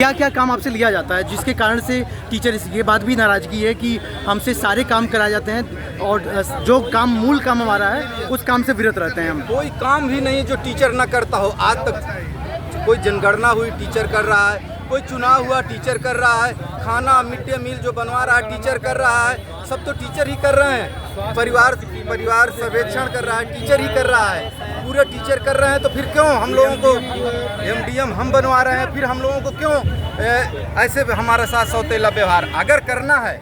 क्या क्या काम आपसे लिया जाता है जिसके कारण से टीचर ये बात भी नाराज़गी है कि हमसे सारे काम कराए जाते हैं और जो काम मूल काम हमारा है उस काम से विरत रहते हैं हम। कोई काम भी नहीं है जो टीचर ना करता हो। आज तक कोई जनगणना हुई टीचर कर रहा है, कोई चुनाव हुआ टीचर कर रहा है, खाना मिड डे मील जो बनवा रहा है टीचर कर रहा है, सब तो टीचर ही कर रहे हैं। परिवार सर्वेक्षण कर रहा है टीचर ही कर रहा है, पूरे टीचर कर रहे हैं। तो फिर क्यों हम लोगों को एमडीएम हम बनवा रहे हैं? फिर हम लोगों को क्यों ऐसे हमारे साथ सौतेला व्यवहार? अगर करना है,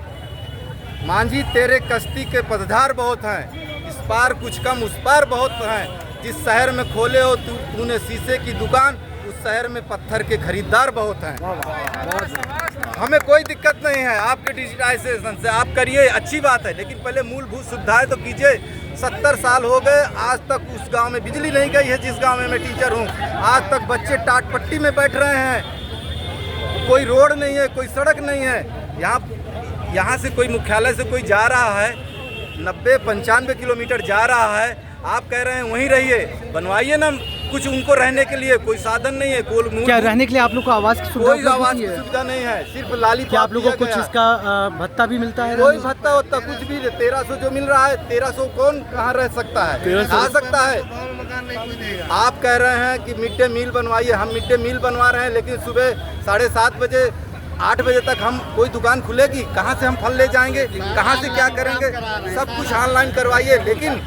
मांझी तेरे कश्ती के पतधार बहुत हैं, इस पार कुछ कम उस पार बहुत हैं। जिस शहर में खोले हो तूने शीशे की दुकान, उस शहर में पत्थर के खरीदार बहुत हैं। हमें कोई दिक्कत नहीं है आपके डिजिटाइजेशन से, आप करिए, अच्छी बात है, लेकिन पहले मूलभूत सुविधाएं तो कीजिए। 70 साल हो गए, आज तक उस गांव में बिजली नहीं गई है जिस गांव में मैं टीचर हूं। आज तक बच्चे टाट पट्टी में बैठ रहे हैं, कोई रोड नहीं है, कोई सड़क नहीं है। यहाँ से कोई मुख्यालय से कोई जा रहा है 90-95 किलोमीटर जा रहा है, आप कह रहे हैं वहीं रहिए, बनवाइए ना कुछ उनको रहने के लिए। कोई साधन नहीं है। क्या रहने के लिए आप लोग को आवास की सुविधा? कोई आवास की सुविधा नहीं है, सिर्फ लाली। क्या आप लोगों को कुछ इसका भत्ता भी मिलता है? कोई भत्ता होता कुछ भी 1300 जो मिल रहा है, 1300 कौन कहाँ रह सकता है, आ सकता है? आप कह रहे हैं कि मिड डे मील बनवाइए, हम मिड डे मील बनवा रहे हैं, लेकिन सुबह 7:30 बजे 8 बजे तक हम कोई दुकान खुलेगी? कहाँ से हम फल ले जाएंगे? कहाँ से क्या करेंगे? सब कुछ ऑनलाइन करवाइए, लेकिन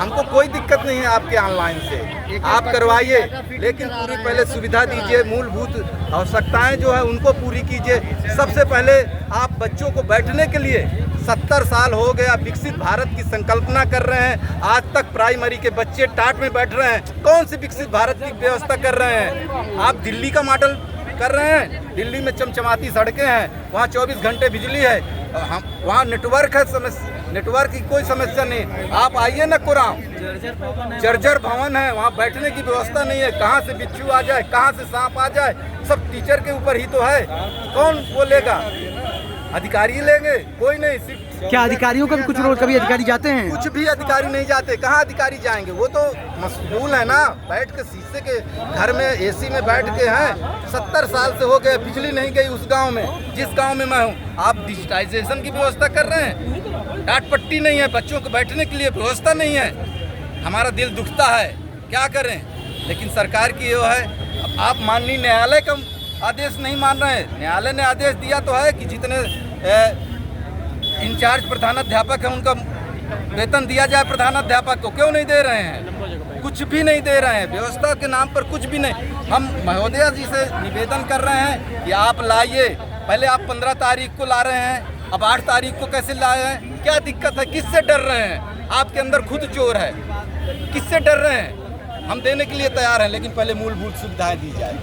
हमको कोई दिक्कत नहीं है आपके ऑनलाइन से, आप करवाइए, लेकिन पूरी पहले सुविधा दीजिए। मूलभूत आवश्यकताएं जो है उनको पूरी कीजिए। सबसे पहले आप बच्चों को बैठने के लिए 70 साल हो गया, विकसित भारत की संकल्पना कर रहे हैं, आज तक प्राइमरी के बच्चे टाट में बैठ रहे हैं। कौन सी विकसित भारत की व्यवस्था कर रहे हैं? आप दिल्ली का मॉडल कर रहे हैं। दिल्ली में चमचमाती सड़कें हैं, वहाँ 24 घंटे बिजली है, वहाँ नेटवर्क है, नेटवर्क की कोई समस्या नहीं। आप आइए ना कुराम, जर्जर भवन है, वहाँ बैठने की व्यवस्था नहीं है। कहाँ से बिच्छू आ जाए, कहाँ से सांप आ जाए, सब टीचर के ऊपर ही तो है। कौन वो लेगा? अधिकारी लेंगे? कोई नहीं। सिर्फ क्या अधिकारियों का भी कुछ रोल? कभी अधिकारी जाते हैं? कुछ भी अधिकारी नहीं जाते। कहाँ अधिकारी जाएंगे? वो तो मशगूल है ना, बैठ के शीशे के घर में एसी में बैठ के हैं। 70 साल से हो गए, बिजली नहीं गई उस गांव में जिस गांव में मैं हूँ। आप डिजिटाइजेशन की व्यवस्था कर रहे हैं, टाट पट्टी नहीं है, बच्चों को बैठने के लिए व्यवस्था नहीं है। हमारा दिल दुखता है, क्या करें? लेकिन सरकार की ये है, आप माननीय न्यायालय का आदेश नहीं मान रहे हैं। न्यायालय ने आदेश दिया तो है कि जितने इंचार्ज प्रधानाध्यापक है उनका वेतन दिया जाए प्रधानाध्यापक को, क्यों नहीं दे रहे हैं? कुछ भी नहीं दे रहे हैं, व्यवस्था के नाम पर कुछ भी नहीं। हम महोदया जी से निवेदन कर रहे हैं कि आप लाइए। पहले आप 15 तारीख को ला रहे हैं, अब 8 तारीख को कैसे लाए हैं? क्या दिक्कत है? किससे डर रहे हैं? आपके अंदर खुद चोर है, किससे डर रहे हैं? हम देने के लिए तैयार हैं, लेकिन पहले मूलभूत सुविधाएं दी जाए।